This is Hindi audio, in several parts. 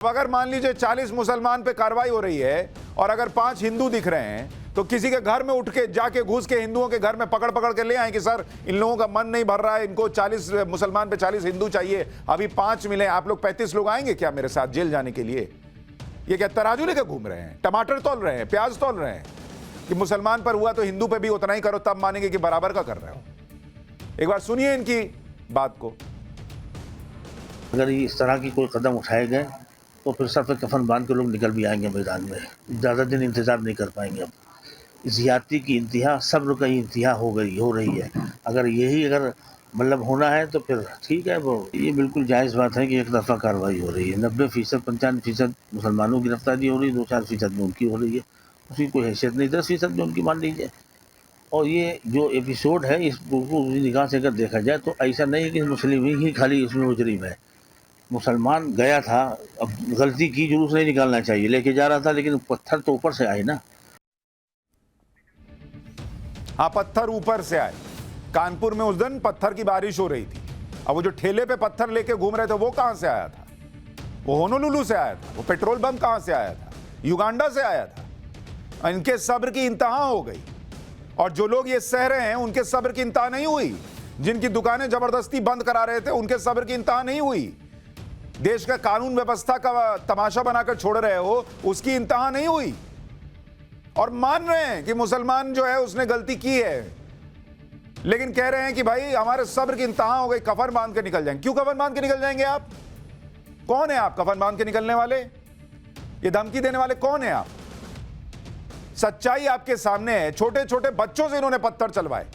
अगर मान लीजिए 40 मुसलमान पे कार्रवाई हो रही है और अगर 5 हिंदू दिख रहे हैं तो किसी के घर में उठ के जाके घुस के हिंदुओं के घर में पकड़ पकड़ के ले आए कि सर इन लोगों का मन नहीं भर रहा है, इनको 40 मुसलमान पे 40 हिंदू चाहिए, अभी 5 मिले, आप लोग 35 लोग आएंगे क्या मेरे साथ जेल जाने के लिए? ये क्या तराजू लेके घूम रहे हैं, टमाटर तोल रहे हैं, प्याज तोल रहे हैं कि मुसलमान पर हुआ तो हिंदू पे भी उतना ही करो तब मानेंगे कि बराबर का कर रहे हो? एक बार सुनिए इनकी बात को। अगर इस तरह की कोई कदम उठाए गए तो फिर सर पे कफन बांध के लोग निकल भी आएंगे मैदान में, ज़्यादा दिन इंतज़ार नहीं कर पाएंगे। अब ज़्यादती की इंतहा, सब्र की इंतहा हो रही है। अगर मतलब होना है तो फिर ठीक है, वो ये बिल्कुल जायज़ बात है कि एक दफ़ा कार्रवाई हो रही है। 90%, 95% मुसलमानों की गिरफ्तारी हो रही है, 2-4% में उनकी हो रही है, उसकी कोई हैसियत नहीं। 10% में उनकी मान लीजिए। और ये जो एपिसोड है इसको उसी निगाह से अगर देखा जाए तो ऐसा नहीं है कि मुस्लिम ही खाली इसमें मुजरिम है। मुसलमान गया था, अब गलती की, जुलूस नहीं निकालना चाहिए, लेके जा रहा था, लेकिन पत्थर तो ऊपर से आए ना। हाँ, पत्थर ऊपर से आए। कानपुर में उस दिन पत्थर की बारिश हो रही थी। अब वो जो ठेले पे पत्थर लेके घूम रहे थे वो कहां से आया था? वो होनोलुलु से आया था। वो पेट्रोल बम कहां से आया था? युगांडा से आया था। इनके सब्र की इंतहा हो गई और जो लोग ये सह रहे हैं उनके सब्र की इंतहा नहीं हुई। जिनकी दुकानें जबरदस्ती बंद करा रहे थे उनके सब्र की इंतहा नहीं हुई। देश का कानून व्यवस्था का तमाशा बनाकर छोड़ रहे हो उसकी इंतहा नहीं हुई। और मान रहे हैं कि मुसलमान जो है उसने गलती की है, लेकिन कह रहे हैं कि भाई हमारे सब्र की इंतहा हो गई, कफन बांध के निकल जाएंगे। क्यों कफन बांध के निकल जाएंगे आप? कौन है आप कफन बांध के निकलने वाले? ये धमकी देने वाले कौन है आप? सच्चाई आपके सामने है। छोटे छोटे बच्चों से इन्होंने पत्थर चलवाए।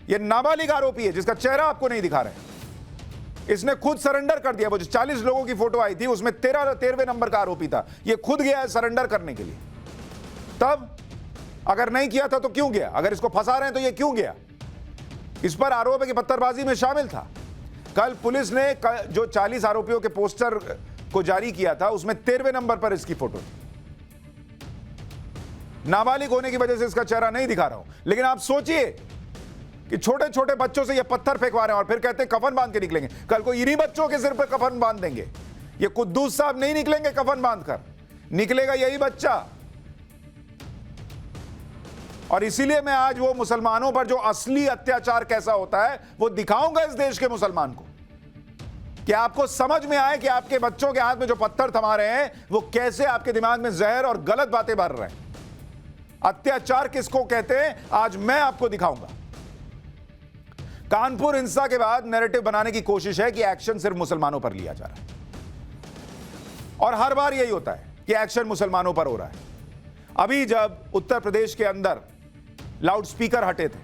ये नाबालिग आरोपी है जिसका चेहरा आपको नहीं दिखा रहे। इसने खुद सरेंडर कर दिया। वो जो 40 लोगों की फोटो आई थी उसमें 13वें नंबर का आरोपी था। ये खुद गया है सरेंडर करने के लिए। तब अगर नहीं किया था तो क्यों गया? अगर इसको फंसा रहे हैं तो ये क्यों गया? इस पर आरोप है कि पत्थरबाजी में शामिल था। कल पुलिस ने जो 40 आरोपियों के पोस्टर को जारी किया था उसमें 13वें नंबर पर इसकी फोटो थी। नाबालिग होने की वजह से इसका चेहरा नहीं दिखा रहा हूं, लेकिन आप सोचिए कि छोटे छोटे बच्चों से ये पत्थर फेंकवा रहे हैं और फिर कहते हैं कफन बांध के निकलेंगे। कल को इन्हीं बच्चों के सिर पर कफन बांध देंगे। ये कुद्दूस साहब नहीं निकलेंगे कफन बांधकर, निकलेगा यही बच्चा। और इसीलिए मैं आज वो मुसलमानों पर जो असली अत्याचार कैसा होता है वो दिखाऊंगा इस देश के मुसलमान को, कि आपको समझ में आए कि आपके बच्चों के हाथ में जो पत्थर थमा रहे हैं वो कैसे आपके दिमाग में जहर और गलत बातें भर रहे हैं। अत्याचार किसको कहते हैं आज मैं आपको दिखाऊंगा। कानपुर हिंसा के बाद नैरेटिव बनाने की कोशिश है कि एक्शन सिर्फ मुसलमानों पर लिया जा रहा है और हर बार यही होता है कि एक्शन मुसलमानों पर हो रहा है। अभी जब उत्तर प्रदेश के अंदर लाउड स्पीकर हटे थे,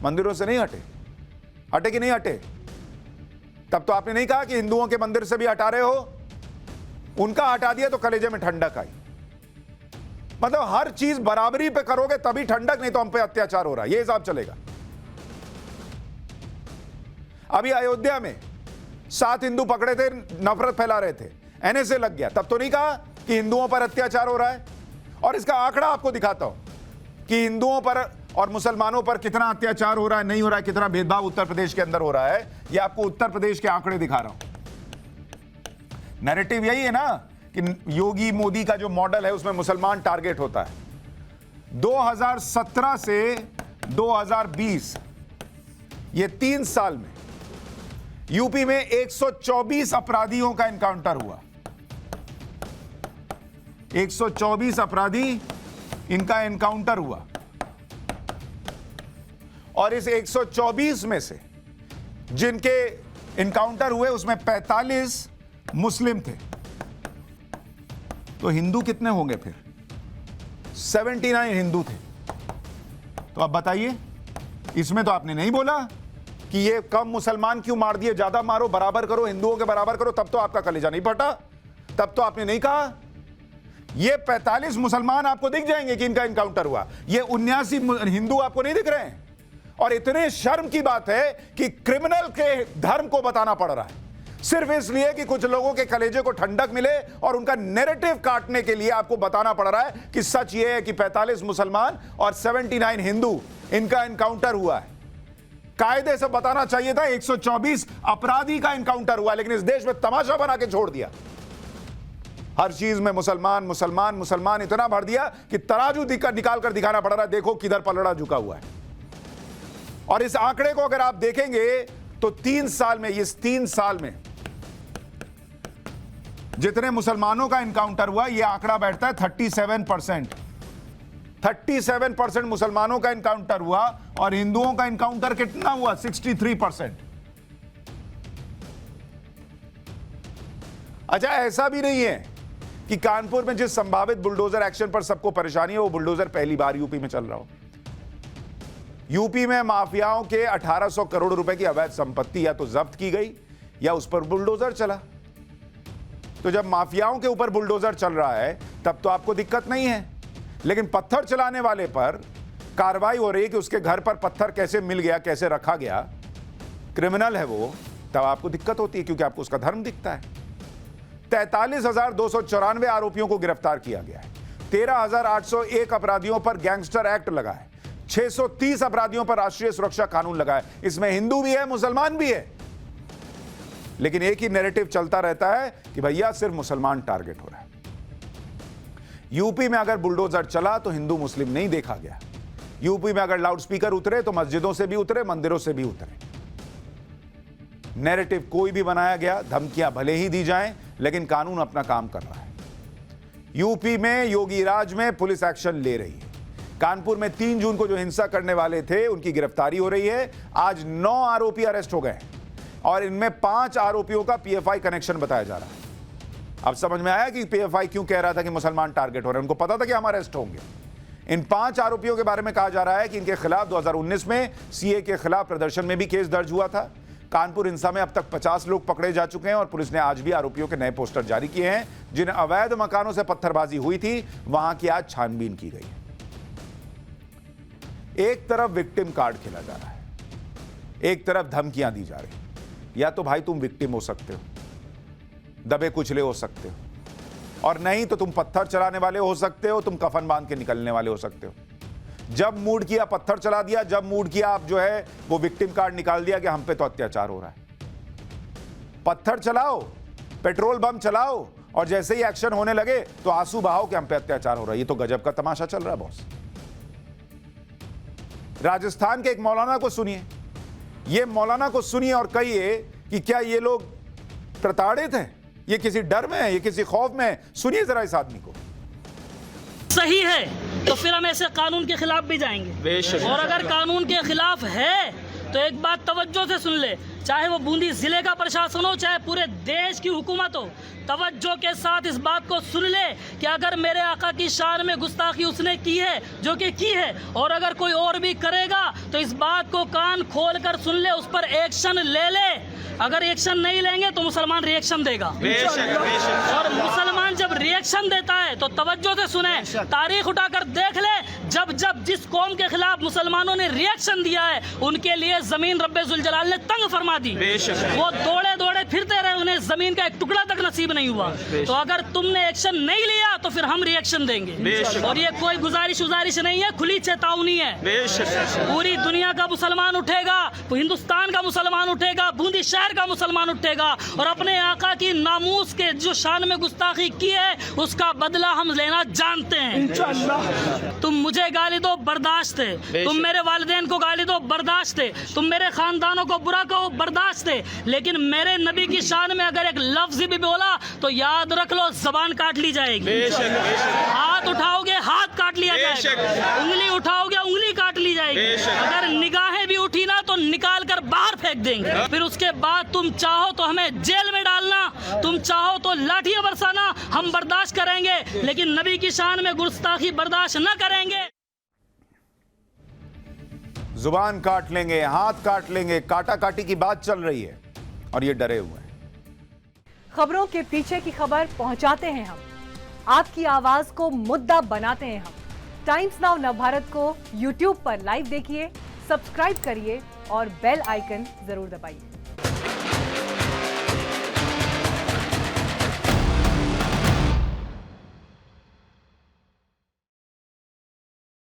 मंदिरों से नहीं हटे कि नहीं हटे? तब तो आपने नहीं कहा कि हिंदुओं के मंदिर से भी हटा रहे हो। उनका हटा दिया तो कलेजे में ठंडक आई। मतलब हर चीज बराबरी पे करोगे तभी ठंडक, नहीं तो हम पे अत्याचार हो रहा है, ये हिसाब चलेगा। अभी अयोध्या में 7 हिंदू पकड़े थे, नफरत फैला रहे थे, एनएसए लग गया। तब तो नहीं कहा कि हिंदुओं पर अत्याचार हो रहा है। और इसका आंकड़ा आपको दिखाता हूं कि हिंदुओं पर और मुसलमानों पर कितना अत्याचार हो रहा है, नहीं हो रहा है, कितना भेदभाव उत्तर प्रदेश के अंदर हो रहा है। ये आपको उत्तर प्रदेश के आंकड़े दिखा रहा हूं। नैरेटिव यही है ना कि योगी मोदी का जो मॉडल है उसमें मुसलमान टारगेट होता है। 2017 से 2020 ये 3 साल में यूपी में 124 अपराधियों का एनकाउंटर हुआ। 124 अपराधी इनका एनकाउंटर हुआ और इस 124 में से जिनके एनकाउंटर हुए उसमें 45 मुस्लिम थे। तो हिंदू कितने होंगे फिर? 79 हिंदू थे। तो अब बताइए, इसमें तो आपने नहीं बोला कि ये कम मुसलमान क्यों मार दिए, ज्यादा मारो, बराबर करो, हिंदुओं के बराबर करो। तब तो आपका कलेजा नहीं फटा, तब तो आपने नहीं कहा। ये 45 मुसलमान आपको दिख जाएंगे कि इनका एनकाउंटर हुआ, ये 79 हिंदू आपको नहीं दिख रहे हैं। और इतने शर्म की बात है कि क्रिमिनल के धर्म को बताना पड़ रहा है सिर्फ इसलिए कि कुछ लोगों के कलेजे को ठंडक मिले और उनका नैरेटिव काटने के लिए आपको बताना पड़ रहा है कि सच ये है कि 45 मुसलमान और 79 हिंदू इनका एनकाउंटर हुआ है। कायदे से बताना चाहिए था 124 अपराधी का एनकाउंटर हुआ, लेकिन इस देश में तमाशा बना के छोड़ दिया। हर चीज में मुसलमान मुसलमान मुसलमान इतना भर दिया कि तराजू निकाल कर दिखाना पड़ रहा है, देखो किधर पलड़ा झुका हुआ है। और इस आंकड़े को अगर आप देखेंगे तो 3 साल में, इस 3 साल में जितने मुसलमानों का इनकाउंटर हुआ, यह आंकड़ा बैठता है 37%। 37% मुसलमानों का इनकाउंटर हुआ और हिंदुओं का इनकाउंटर कितना हुआ? 63%। अच्छा, ऐसा भी नहीं है कि कानपुर में जिस संभावित बुलडोजर एक्शन पर सबको परेशानी है, वो बुलडोजर पहली बार यूपी में चल रहा हो। यूपी में माफियाओं के 1800 करोड़ रुपए की अवैध संपत्ति या तो जब्त की गई या उस पर बुलडोजर चला। तो जब माफियाओं के ऊपर बुलडोजर चल रहा है तब तो आपको दिक्कत नहीं है, लेकिन पत्थर चलाने वाले पर कार्रवाई हो रही है कि उसके घर पर पत्थर कैसे मिल गया, कैसे रखा गया, क्रिमिनल है वो, तब आपको दिक्कत होती है क्योंकि आपको उसका धर्म दिखता है। 43,294 आरोपियों को गिरफ्तार किया गया है। 13,801 अपराधियों पर गैंगस्टर एक्ट लगा है। 630 अपराधियों पर राष्ट्रीय सुरक्षा कानून लगा है। इसमें हिंदू भी है, मुसलमान भी है, लेकिन एक ही नैरेटिव चलता रहता है कि भैया सिर्फ मुसलमान टारगेट हो रहा है। यूपी में अगर बुलडोजर चला तो हिंदू मुस्लिम नहीं देखा गया। यूपी में अगर लाउडस्पीकर उतरे तो मस्जिदों से भी उतरे, मंदिरों से भी उतरे। नैरेटिव कोई भी बनाया गया, धमकियां भले ही दी जाएं, लेकिन कानून अपना काम कर रहा है। यूपी में योगी राज में पुलिस एक्शन ले रही है। कानपुर में 3 जून को जो हिंसा करने वाले थे उनकी गिरफ्तारी हो रही है। आज 9 आरोपी अरेस्ट हो गए और इनमें 5 आरोपियों का पीएफआई कनेक्शन बताया जा रहा है। अब समझ में आया कि पीएफआई क्यों कह रहा था कि मुसलमान टारगेट हो रहे हैं। उनको पता था कि हम अरेस्ट होंगे। इन 5 आरोपियों के बारे में कहा जा रहा है कि इनके खिलाफ 2019 में सीए के खिलाफ प्रदर्शन में भी केस दर्ज हुआ था। कानपुर हिंसा में अब तक 50 लोग पकड़े जा चुके हैं और पुलिस ने आज भी आरोपियों के नए पोस्टर जारी किए हैं। जिन अवैध मकानों से पत्थरबाजी हुई थी वहां की आज छानबीन की गई है। एक तरफ विक्टिम कार्ड खेला जा रहा है, एक तरफ धमकियां दी जा रही। या तो भाई तुम विक्टिम हो सकते हो, दबे कुचले हो सकते हो, और नहीं तो तुम पत्थर चलाने वाले हो सकते हो, तुम कफन बांध के निकलने वाले हो सकते हो। जब मूड किया पत्थर चला दिया, जब मूड किया आप जो है वो विक्टिम कार्ड निकाल दिया कि हम पे तो अत्याचार हो रहा है। पत्थर चलाओ, पेट्रोल बम चलाओ और जैसे ही एक्शन होने लगे तो आंसू बहाओ कि हम पे अत्याचार हो रहा है। ये तो गजब का तमाशा चल रहा है बॉस। राजस्थान के एक मौलाना को सुनिए, ये मौलाना को सुनिए और कहिए कि क्या ये लोग प्रताड़ित हैं, ये किसी डर में है, ये किसी खौफ में है। सुनिए जरा इस आदमी को। सही है तो फिर हम ऐसे कानून के खिलाफ भी जाएंगे, और अगर कानून के खिलाफ है तो एक बात तवज्जो से सुन ले, चाहे वो बूंदी जिले का प्रशासन हो, चाहे पूरे देश की हुकूमत हो, तवज्जो के साथ इस बात को सुन ले कि अगर मेरे आका की शान में गुस्ताखी उसने की है, जो कि की है, और अगर कोई और भी करेगा तो इस बात को कान खोल कर सुन ले, उस पर एक्शन ले ले। अगर एक्शन नहीं लेंगे तो मुसलमान रिएक्शन देगा। और मुसलमान जब रिएक्शन देता है तो तवज्जो से सुने, तारीख उठाकर देख ले, जब जब जिस कौम के खिलाफ मुसलमानों ने रिएक्शन दिया है उनके लिए जमीन रब्बे जुल जलाल ने तंग फरमा दी। वो दौड़े दौड़े फिरते रहे, उन्हें जमीन का एक टुकड़ा तक नसीब नहीं हुआ। तो अगर तुमने एक्शन नहीं लिया तो फिर हम रिएक्शन देंगे। और ये कोई गुजारिश नहीं है, खुली चेतावनी है। पूरी दुनिया का मुसलमान उठेगा, हिंदुस्तान का मुसलमान उठेगा, बूंदी शहर का मुसलमान उठेगा और अपने आका की नामूस के जो शान में गुस्ताखी की है उसका बदला हम लेना जानते हैं। तुम मुझे गाली दो बर्दाश्त है, तुम मेरे वालिदैन को गाली दो बर्दाश्त है, तुम मेरे खानदानों को बुरा कहो बर्दाश्त है, लेकिन मेरे नबी की शान में अगर एक लफ्ज भी बोला तो याद रख लो जबान काट ली जाएगी। हाथ उठाओगे हाथ काट लिया जाएगा, उंगली उठाओगे उंगली काट ली जाएगी, अगर निगाहें भी उठी ना तो निकाल कर बाहर फेंक देंगे। फिर उसके बाद तुम चाहो तो हमें जेल में डालना, तुम चाहो तो लाठियां बरसाना, हम बर्दाश्त करेंगे, लेकिन नबी की शान में गुस्ताखी बर्दाश्त न करेंगे। जुबान काट लेंगे, हाथ काट लेंगे, काटा काटी की बात चल रही है और ये डरे हुए हैं। खबरों के पीछे की खबर पहुंचाते हैं हम, आपकी आवाज को मुद्दा बनाते हैं हम। टाइम्स नाउ नवभारत को यूट्यूब पर लाइव देखिए, सब्सक्राइब करिए और बेल आइकन जरूर दबाइए।